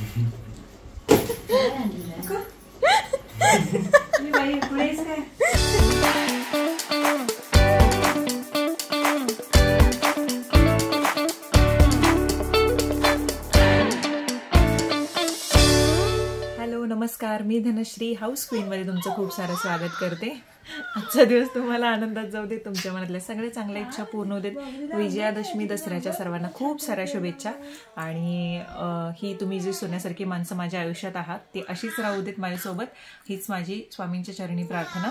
Hello नमस्कार, मी Dhanashree house queen मध्ये तुमचं खूप सारं स्वागत करते। आजचा दिवस तुम्हाला आनंदात जाऊ दे, तुमच्या मनातल्या सगळ्या चांगल्या इच्छा पूर्ण होऊ देत। विजयादशमी दसऱ्याच्या सर्वांना खूप साऱ्या शुभेच्छा। आणि ही तुम्ही जी सोन्यासारखी माणसं माझ्या आयुष्यात आहात ती अशीच राहू देत माझ्यासोबत, हीच माझी स्वामींच्या चरणी प्रार्थना।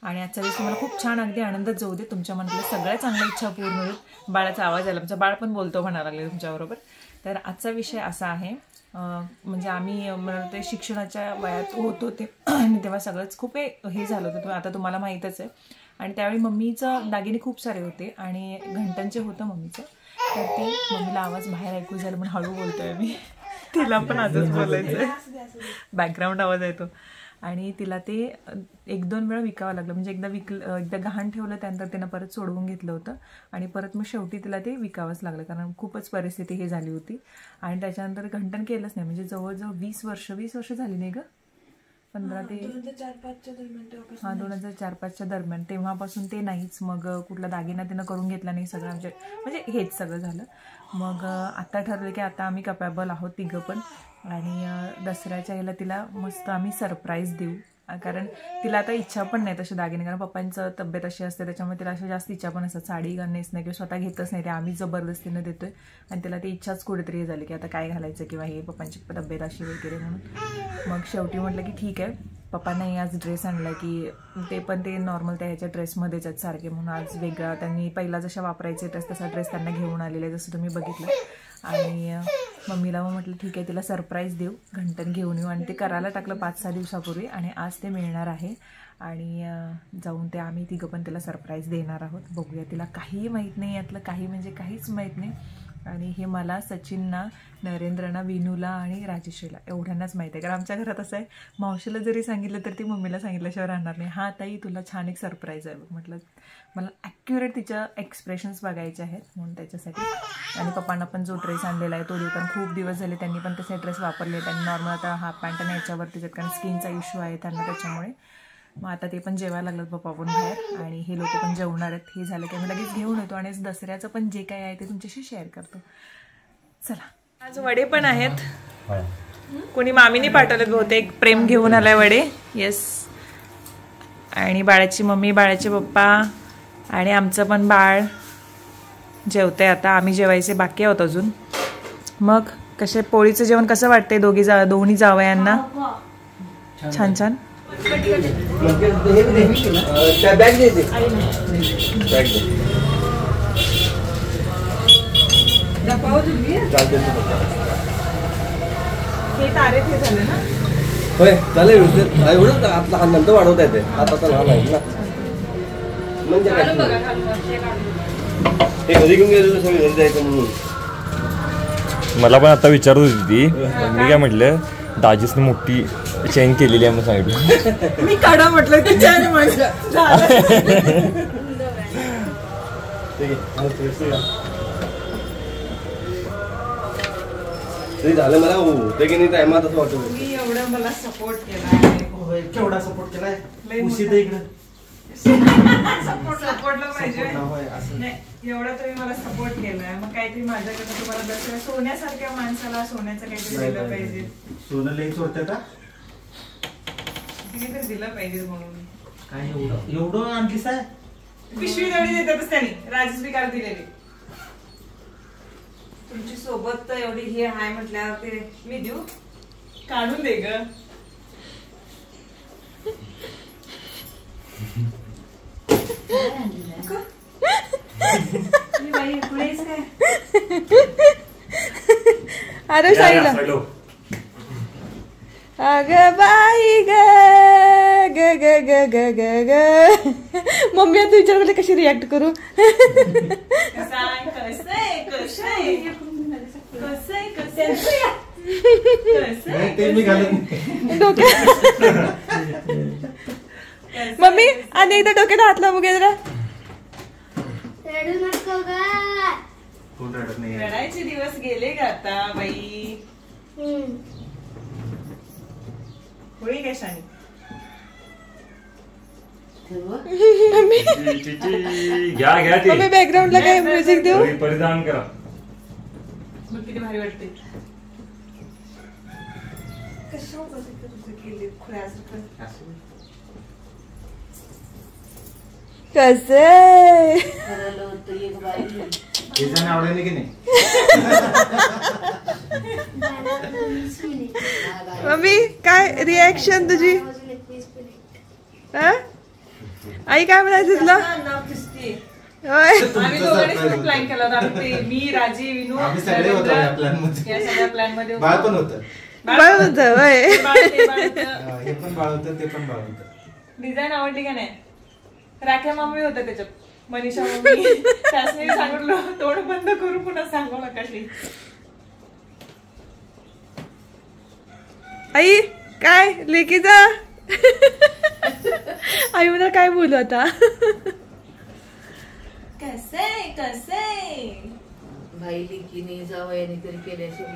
आणि आजचा दिवस तुम्हाला खूप छान अगदी आनंदात जाऊ दे, तुमच्या मनातल्या सगळ्या चांगल्या इच्छा पूर्ण होईल। बाळाचा आवाज आला, आमचं बाळ पण बोलतो म्हणायला लागले तुमच्याबरोबर। तर आजचा विषय असा आहे, म्हणजे आम्ही ते शिक्षणाच्या वयात होतो ते आणि तेव्हा सगळंच खूप हे झालं होतं, आता तुम्हाला माहीतच आहे। आणि त्यावेळी मम्मीचं दागिने खूप सारे होते आणि घंटांचे होतं मम्मीचं, तर ते मम्मीला आवाज बाहेर ऐकू झालं म्हणून हळू बोलतोय मी, तिला पण आजच बोलायचं आहे, बॅकग्राऊंड आवाज येतो। आणि तिला ते एक दोन वेळा विकावं लागलं, म्हणजे एकदा गहाण ठेवलं, त्यानंतर तिनं परत सोडवून घेतलं होतं आणि परत मग शेवटी तिला ते विकावंच लागलं, कारण खूपच परिस्थिती हे झाली होती। आणि त्याच्यानंतर घंटन केलंच नाही, म्हणजे जवळजवळ 20 वर्ष झाली नाही ग, 15 ते 2004-5च्या दरम्यान, हां 2004-5च्या दरम्यान, तेव्हापासून ते नाहीच। मग कुठला दागिना तिनं करून घेतला नाही, सगळं आमच्या म्हणजे हेच सगळं झालं। मग आता ठरलं की आता आम्ही कपॅबल आहोत तिघं पण, आणि दसऱ्याच्या याला तिला मस्त आम्ही सरप्राईज देऊ, कारण तिला आता इच्छा पण नाही तशी दागिने, कारण पप्पांचं तब्येत अशी असते त्याच्यामुळे तिला अशा जास्त इच्छा पण असतात, साडी नेसणं किंवा स्वतः घेतच नाही, ते आम्ही जबरदस्तीनं देतोय। आणि तिला ती इच्छाच कुठेतरी झाली की आता काय घालायचं किंवा हे पप्पांची तब्येत अशी वगैरे म्हणून। मग शेवटी म्हटलं की ठीक आहे, पप्पांनाही आज ड्रेस आणला की ते पण ते नॉर्मल त्या ह्याच्या ड्रेसमध्येच आहेत सारखे, म्हणून आज वेगळा त्यांनी पहिला जशा वापरायचे तसा ड्रेस त्यांना घेऊन आलेला आहे, जसं तुम्ही बघितलं। आणि मम्मीला मग म्हटलं ठीक आहे, तिला सरप्राईज देऊ, घंटन घेऊन येऊ, आणि ते करायला टाकलं 5-6 दिवसापूर्वी, आणि आज ते मिळणार आहे। आणि जाऊन ते आम्ही तिघं पण तिला सरप्राईज देणार आहोत, बघूया। तिला काहीही माहीत नाही यातलं, काही म्हणजे काहीच माहीत नाही। आणि हे मला, सचिनना, नरेंद्रना, विनूला आणि राजेश्रीला एवढ्यांनाच माहीत आहे, कारण आमच्या घरात असं आहे, मावशीला जरी सांगितलं तर ती मम्मीला सांगितल्याशिवाय राहणार नाही। हा ताई तुला छान एक सरप्राईज आहे बघ, म्हटलं मला ॲक्युरेट तिच्या एक्सप्रेशन्स बघायचे आहेत म्हणून त्याच्यासाठी। आणि पप्पांना पण जो ड्रेस आणलेला आहे तो देताना खूप दिवस झाले, त्यांनी पण तसे ड्रेस वापरले, त्यांनी नॉर्मल आता हाफ पॅन्ट आणि याच्यावरतीच आहेत, कारण स्किनचा इश्यू आहे त्यांना त्याच्यामुळे। मग आता ते पण जेवायला लागलं पप्पा पण बाहेर, आणि हे लोक पण जेवणार आहेत। हे झालं की आम्ही लगेच घेऊन येतो, आणि दसऱ्याचं पण जे काय आहे ते तुमच्याशी शेअर करतो। चला, आज वडे पण आहेत, कोणी मामीने पाठवलेत बहुतेक, प्रेम घेऊन आलाय वडे, येस। आणि बाळाची मम्मी, बाळाचे पप्पा आणि आमचं पण बाळ जेवतंय आता, आम्ही जेवायचे बाकी आहोत अजून। मग कसे पोळीचं जेवण कसं वाटतंय दोन्ही जावयांना? छान छान। हे तारे ते झाले ना? होय चालेल, एवढं आपला हा नंतर वाढवता येते, आता लहान आहे ना, म्हणजे हे घरी घेऊन गेलेलं सगळं घरी जायचं म्हणून। मला पण आता विचारत होती ती, मी काय म्हटलं दाजीसने मोठी चेन केलेली आहे मग सांगितलं, मी काढा म्हटलं की चेन म्हटलं झालं मला होते की नाही टायमात असं वाटतं। मी एवढं मला सपोर्ट केला, केवढा सपोर्ट केलाय, सपोर्टला पाहिजे नाही, एवढा तुम्ही मला सपोर्ट केलाय, मग काहीतरी माझ्याकडे तुम्हाला दसऱ्या सोन्यासारख्या माणसाला सोन्याचं काहीतरी दिलं पाहिजे। सोनं लई चोरते का, तिने तर दिलं पाहिजे म्हणून। काय एवढं आणलीस आहे, पिशवी तेवढी देतातच त्यांनी, राजस्वीकार दिलेली। तुमची सोबत एवढी हे हाय म्हटल्यावर ते मी देऊ, काढून दे ग। अरे साईला अग बाई ग ग ग ग ग ग ग, मम्मी आता विचार करते कशी रिॲक्ट करू। मम्मी आणि एकदा डोक्यात हात लावू घे जरा, रडायचे दिवस गेले ग आता बाई। होळी काय शानी घ्या ते बॅकग्राऊंडला काय म्युझिक देऊ परिधान करा. मग किती भारी वाटते. कसे आवडेल की नाही. मम्मी काय रिॲक्शन तुझी? आई काय म्हणायचं तुला? होय आम्ही दोघांनी प्लॅन केला होता. मी राजी विनू आम्ही सगळे होतो या प्लॅन मध्ये. या सगळ्या प्लॅन मध्ये बाळ पण होतं. बाळ होतं होय. हे पण बाळ होतं, ते पण बाळ होतं. डिझाईन आवडली का नाही? राख्या मामी होत्या त्याच्यात. मनीषा मम्मी त्यासने सांगितलं तोंड बंद करू पुन्हा सांगू नका. आई काय लेकीचा आई मला काय बोलू आता? कसे कसे भाई लिकीने जावयाने तरी केल्याशिवाय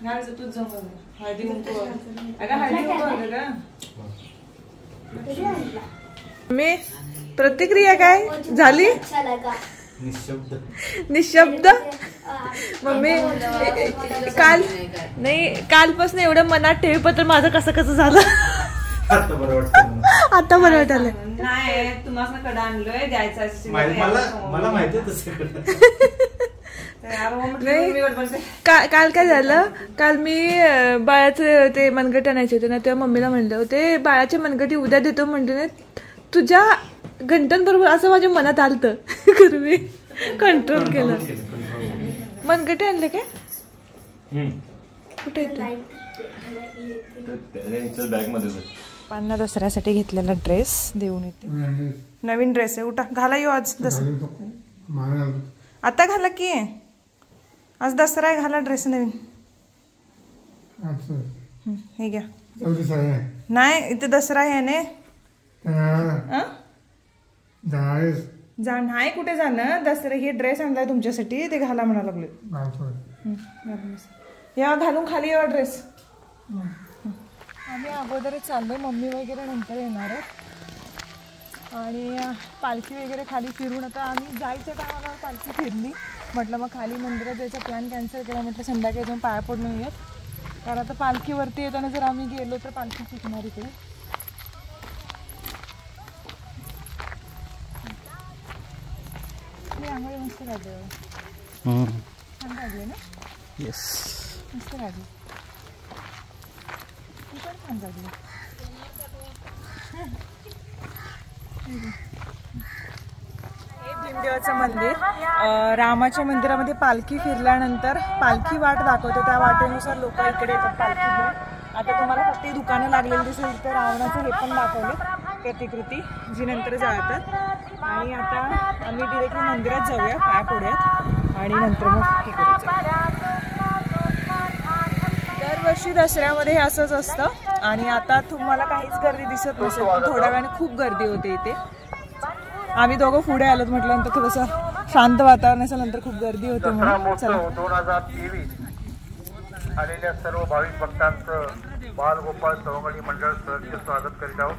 घालचं तूच जमव. हळदी कुंकू अगं हळदी कुंकू का मी प्रतिक्रिया काय झाली? निशब्द. मम्मी काल नाही कालपासून एवढं मनात ठेवीपत्र माझं कसं कसं झालं. आता बरं वाटतं. आता बरं वाटायला. नाही तुम्हाला कडा आणलोय द्यायचं. मला माहिती तसं. काल काय झालं? काल मी बाळाचे ते मनगट आणायचे होते ना, तेव्हा मम्मीला म्हणले होते बाळाचे मनगटी उद्या देतो म्हणते. तुझ्या घंटांबरोबर असं माझ्या मनात आलतं. मी कंट्रोल केलं. मनगटी आणले काय? कुठे बॅग मध्ये. पान्ना दसऱ्यासाठी घेतलेला ड्रेस देऊन येते. नवीन ड्रेस आहे. उठा घाला येऊ आज दसरा. आता घाला की आज दसरा आहे. घाला ड्रेस नवीन. हे घ्या. नाही इथे दसरा आहे ने नाही कुठे जाणं. दसरा हे ड्रेस आणलाय तुमच्यासाठी ते घाला म्हणा लागले. या घालून खाली या ड्रेस. आम्ही अगोदरच चाललो. मम्मी वगैरे नंतर येणार आहे. आणि पालखी वगैरे खाली फिरून आता आम्ही जायच्या टायमाला पालखी फिरली. म्हटलं मग खाली मंदिरात जायचा प्लॅन कॅन्सल केला. म्हटलं संध्याकाळी जाऊन पाया पडून येऊयात. कारण आता पालखीवरती येताना जर आम्ही गेलो तर पालखी शिकणार इकडे. मी आंघोळी मस्त काढले. छान काढले ना. येस मस्त काढले. तू पण छान काढली. भीमदेवाचं मंदिर. रामाच्या मंदिरामध्ये पालखी फिरल्यानंतर पालखी वाट दाखवते. त्या वाटेनुसार लोक इकडे येतात पालखी घेऊन. आता तुम्हाला फक्त ही दुकानं लागलेली दिसेल तर रावणाचं हे पण दाखवले प्रतिकृती जी नंतर जातात. आणि आता आम्ही डिरेक्टली मंदिरात जाऊया पाया पडूयात आणि नंतर मग हे करायचं. दरवर्षी दसऱ्यामध्ये हे असंच असतं. आणि आता तुम्हाला काहीच गर्दी दिसत नसेल पण थोड्या वेळाने खूप गर्दी होते इथे. आम्ही दोघं पुढे आलोत म्हटल्यानंतर थोडंसं शांत वातावरण असेल नंतर खूप गर्दी होते म्हणून. चला 2023 आलेल्या सर्व भाविक भक्तांचं बालगोपाळ सवंगडी मंडळ सहर्ष स्वागत करीत आहोत.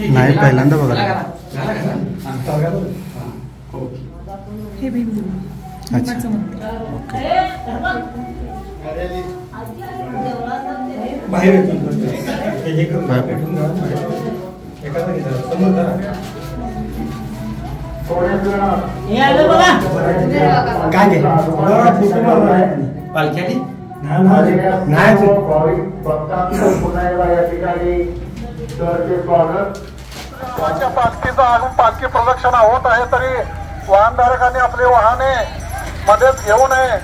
नाही पहिल्यांदा बघा. हे भीमदेव भीमाचं मंदिर. बाहेर पालख्याने पालखीचं अजून पालखी प्रदक्षिणा होत आहे तरी वाहनधारकांनी आपले वाहने मध्येच घेऊ नये.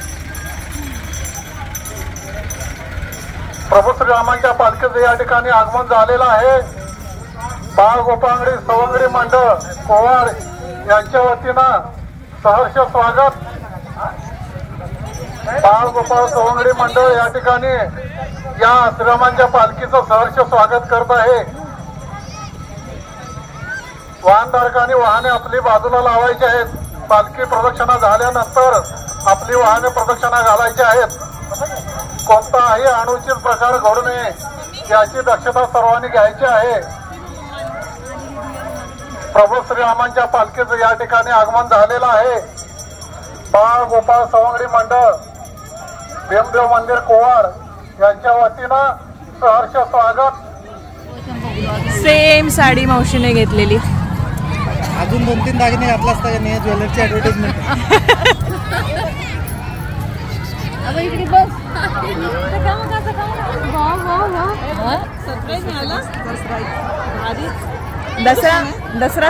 प्रभू श्रीरामांच्या पालखीचं या ठिकाणी आगमन झालेलं आहे. बाळ गोपांगडी सवंगडी मंडळ कोवाड यांच्या वतीनं सहर्ष स्वागत. बाळगोपाळ सवंगडी मंडळ या ठिकाणी या श्रीरामांच्या पालखीचं सहर्ष स्वागत करत आहे. वाहनधारकांनी वाहने आपली बाजूला लावायची आहेत. पालखी प्रदक्षिणा झाल्यानंतर आपली वाहने प्रदक्षिणा घालायची आहेत. कोणताही अनुचित प्रकार घडू नये याची दक्षता सर्वांनी घ्यायची आहे. प्रभू श्रीरामांच्या पालखीचं या ठिकाणी आगमन झालेलं आहे. बाळगोपाळ सवंगडी मंडळ भीमदेव मंदिर कोवाड यांच्या वतीनं सहर्ष स्वागत. सेम साडी मावशीने घेतलेली. अजून 2-3 दागिने घातला असता का नाही ज्वेलरची ऍडव्हर्टाइजमेंट. दसरा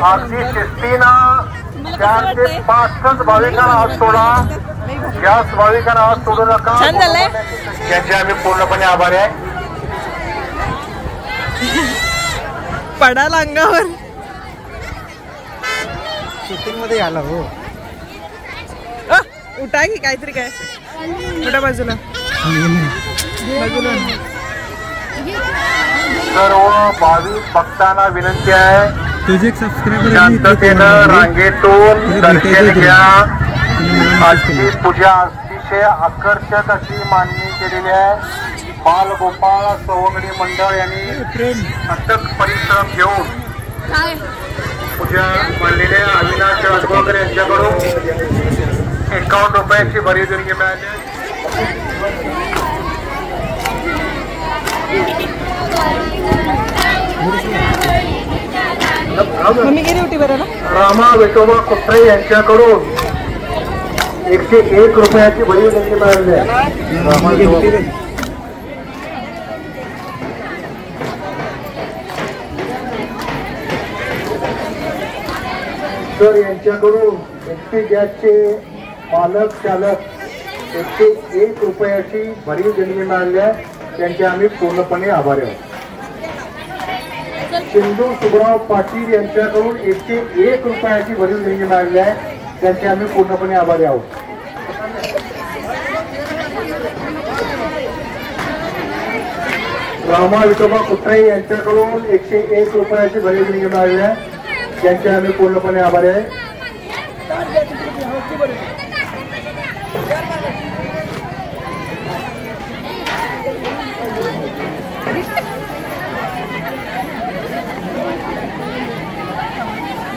अगदी शिस्तीनं 4 ते 5 भाविकांना हात सोडा. याच भाविकांना हात सोडू नका. छान झालंय. त्यांचे आम्ही पूर्णपणे आभारी आहे. पडाल अंगावर. शूटिंग मध्ये आला हो. उठा की काहीतरी काय उठा बाजूला बाजूला. सर्व भाविक भक्तांना विनंती आहे तुझे एक सबस्क्रायबर शांततेनं रांगेतून दर्शन घ्या. आजची पूजा अतिशय आकर्षक अशी मांडणी केलेली आहे. बाळगोपाळ सवंगडी मंडळ यांनी अथक परिश्रम घेऊन पूजा मांडलेल्या अविनाश राजगावकर यांच्याकडून 51 रुपयाची भरीव देणगी मिळाली. मम्मी गेली होती बरं. रामा विठोबा कुत्रे यांच्याकडून 101 रुपयाची भरीव देणगी मिळाली आहे. सर यांच्याकडून एसटी गॅसचे मालक चालक 101 रुपयाची भरीव देणगी मिळाली आहे. त्यांचे आम्ही पूर्णपणे आभारी आहोत. सिंधू सुबराव पाटील यांच्याकडून 101 रुपयाची भरीव देणगी मिळाली आहे. त्यांचे आम्ही पूर्णपणे आभारी आहोत. रामा विठोबा कुत्रे यांच्याकडून 101 रुपयाची भरीव देणगी मिळाली आहे. त्यांचे आम्ही पूर्णपणे आभारी आहे.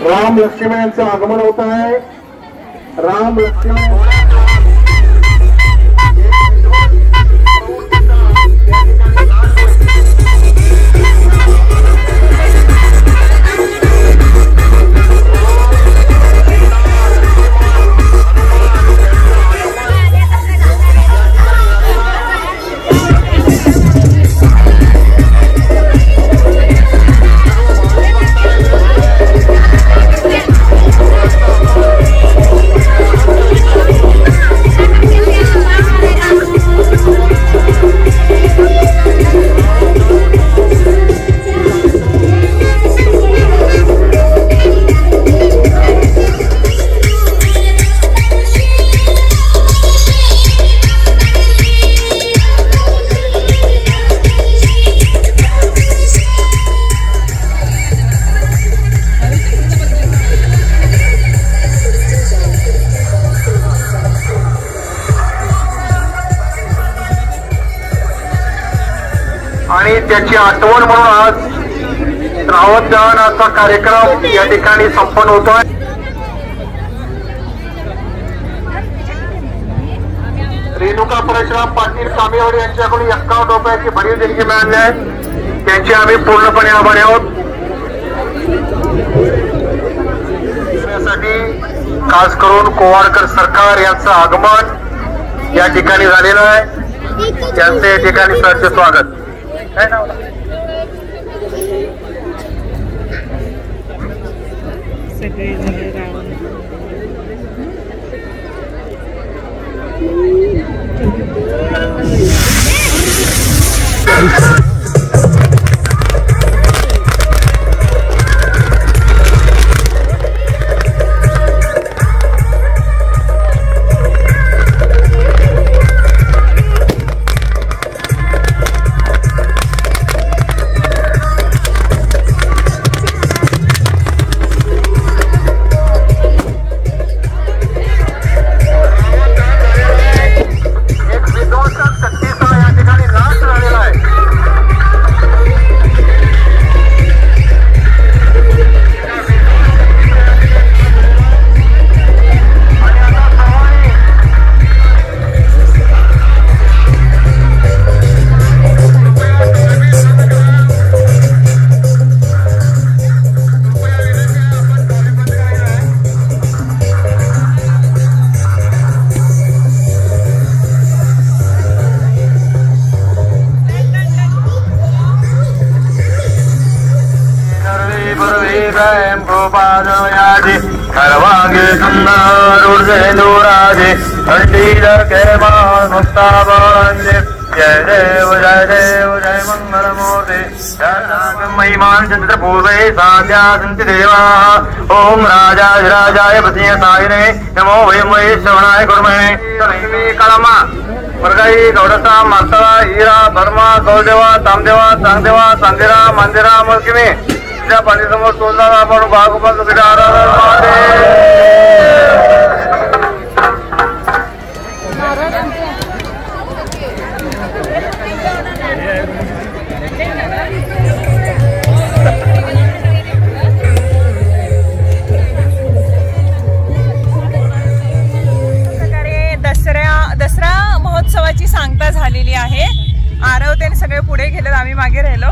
राम लक्ष्मण यांचं आगमन होत आहे. राम लक्ष्मण आणि त्याची आठवण म्हणून आज रावतदहनाचा कार्यक्रम या ठिकाणी संपन्न होतोय. रेणुका परशुराम पाटील कामेवाडी यांच्याकडून 51 रुपयाची भरीव देणगी मिळाली आहे. त्यांचे आम्ही पूर्णपणे आभारी आहोत. त्यासाठी खास करून कोवाडकर सरकार यांचं आगमन या ठिकाणी झालेलं आहे. त्यांचे या ठिकाणी सहर्ष स्वागत. सगळे झाले रावण. स्वयं गोपालयाजे सर्वांगे सुंदर ऊर्जेन्दुराजे पंडित केमान मुक्तावंदे जय देव जय मंगल मूर्ति महिमान चंद्रपूर्वे साध्या सन्ति देवाः ओम राजाय वसीय सायिने नमो वयं वै श्रवणाय कुर्महे तनैमे कलमा मृगाई गौडसा मातळा हीरा भरमा गौदेवा तामदेवा सांगदेवा सांदेरा मंदिरा मलकिमे त्या पाणीसमोर तोलला आपण भागोबा दसरा महोत्सवाची सांगता झालेली आहे. आरव त्याने सगळे पुढे गेले, आम्ही मागे राहिलो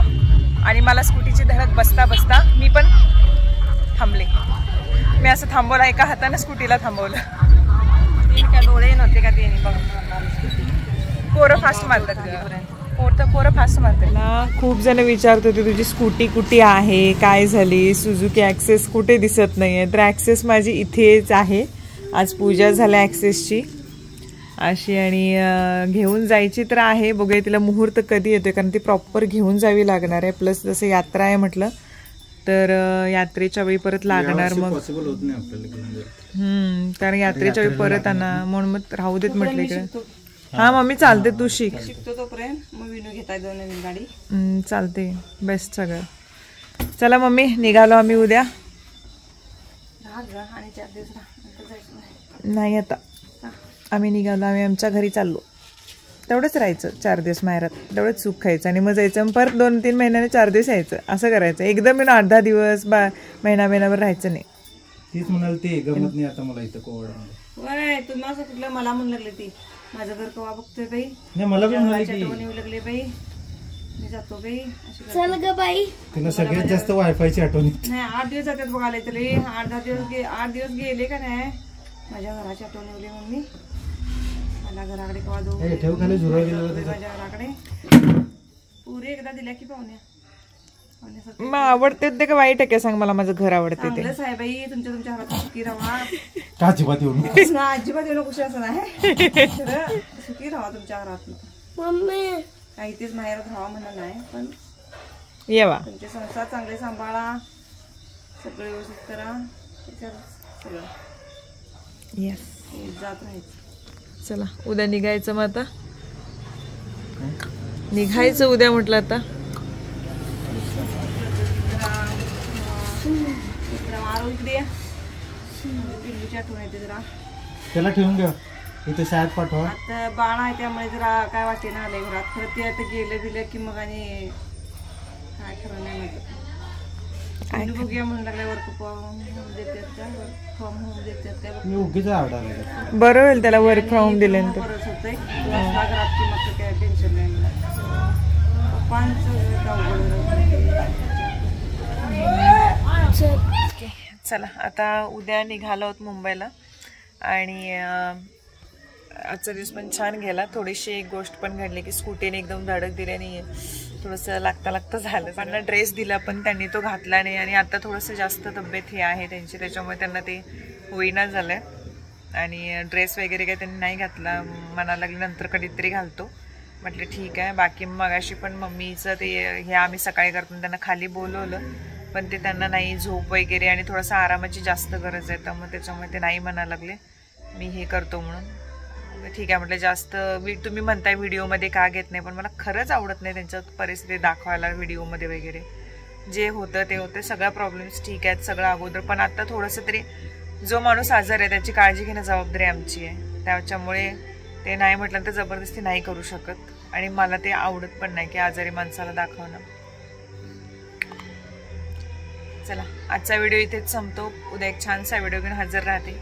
आणि मला स्कूटीची धडक बसता बसता मी पण थांबले. मी असं थांबवलं, एका हाताने स्कूटीला थांबवलं. काय डोळे नव्हते का ते बघ. पोरं फास्ट मारतात, पोरं फास्ट मारतात. खूप जण विचारत होते तुझी स्कूटी कुठे आहे, काय झाली, सुझुकी ॲक्सेस कुठे दिसत नाहीये. तर ॲक्सेस माझी इथेच आहे. आज पूजा झाल्या ॲक्सेसची अशी आणि घेऊन जायची तर आहे. बघूया तिला मुहूर्त कधी येतोय, कारण ती प्रॉपर घेऊन जावी लागणार आहे. प्लस जसं यात्रा आहे म्हटलं तर यात्रेच्या वेळी परत लागणार. मग कारण यात्रेच्या वेळी परत आणा म्हणून मग राहू देत म्हटलं इकडे. हा मम्मी चालते, तू शिकतो तोपर्यंत मग विनू घेताय दोन नवीन गाडी. चालते, बेस्ट सगळं. चला मम्मी निघालो आम्ही उद्या. नाही आता आम्ही निघालो, आम्ही आमच्या घरी चाललो. तेवढंच राहायचं 4 दिवस माहेरात, तेवढंच सुख खायचं आणि मग जायचं. परत 2-3 महिन्याने 4 दिवस यायचं, असं करायचं. एकदम 8-10 दिवस महिनाभर राहायचं नाही. तीच म्हणाल ते गमत नाही आता मला इथं कोवळा. तुम्ही असं कुठलं मला म्हणू लागले ती माझं घर कवा बघतोय बाई. नाही मला पण म्हणाले की येऊ लागले बाई, मी जातो बाई. चल ग बाई. तिला सगळ्यात जास्त वायफायची आठवण नाही. 8 दिवस जातात बघायला तरी. 8 दिवस गेले का नाही माझ्या घराची आठवण येऊ मम्मी. मला घराकडे कवा जाऊ ठेव खाली झुरळ गेलं माझ्या घराकडे. पुरी एकदा दिल्या की पाहुण्या मग आवडते ते का वाईट आहे का सांग मला. माझं घर आवडते ते आहे बाई. तुमच्या घरात सुखी राहा. अजिबात येऊ अजिबात येऊ नको असं नाही. सुखी राहा तुमच्या घरात. मम्मी काही तेच माहेरात राहा म्हणून नाही, पण येवा तुमचे संसार चांगले सांभाळा, सगळं व्यवस्थित करा. सगळं जात राहायचं. चला उद्या निघायचं. मग आता निघायचं उद्या म्हटलं. आता त्याला ठेवून घ्या इथे शाळेत पाठवा. आता बाळ आहे त्यामुळे जरा काय वाटे ना आलंय घरात. खरं ते आता गेलं की मग आणि काय खरं नाही माझं. बघूया म्हणून लागल्या वर्क फ्रॉम होम देतात काय. मी उगीच आरडायला. बरं होईल त्याला वर्क फ्रॉम होम दिल्यानंतर. बरंच होतंय घरात की मग काय टेन्शन नाही. चला आता उद्या निघालो आहोत मुंबईला. आणि आजचा दिवस पण छान गेला. थोडीशी एक गोष्ट पण घडली की स्कूटीने एकदम धडक दिल्याने थोडंसं लागता झालं. त्यांना ड्रेस दिला पण त्यांनी तो घातला नाही. आणि आता थोडंसं जास्त तब्येत ही आहे त्यांची, त्याच्यामुळे त्यांना ते होईना झालं. आणि ड्रेस वगैरे काही त्यांनी नाही घातला. म्हणायला लागले नंतर कधीतरी घालतो. म्हटलं ठीक आहे. बाकी मगाशी पण मम्मीचं ते हे आम्ही सकाळी करतो त्यांना खाली बोलवलं, पण ते त्यांना नाही झोप वगैरे आणि थोडंसं आरामाची जास्त गरज आहे. तर मग त्याच्यामुळे ते नाही म्हणायला लागले मी हे करतो म्हणून. ठीक आहे म्हटलं. जास्त तुम्ही म्हणताय व्हिडिओमध्ये का घेत नाही, पण मला खरंच आवडत नाही त्यांच्या परिस्थिती दाखवायला व्हिडिओमध्ये वगैरे. जे होतं ते होतं. सगळ्या प्रॉब्लेम्स ठीक आहेत सगळं अगोदर, पण आता थोडंसं तरी जो माणूस आजार आहे त्याची काळजी घेणं जबाबदारी आमची आहे. त्याच्यामुळे ते नाही म्हटलं तर जबरदस्ती नाही करू शकत. आणि मला ते आवडत पण नाही की आजारी माणसाला दाखवणं. चला आजचा व्हिडिओ इथेच संपतो. उद्या एक छानसा व्हिडिओ घेऊन हजर राहते.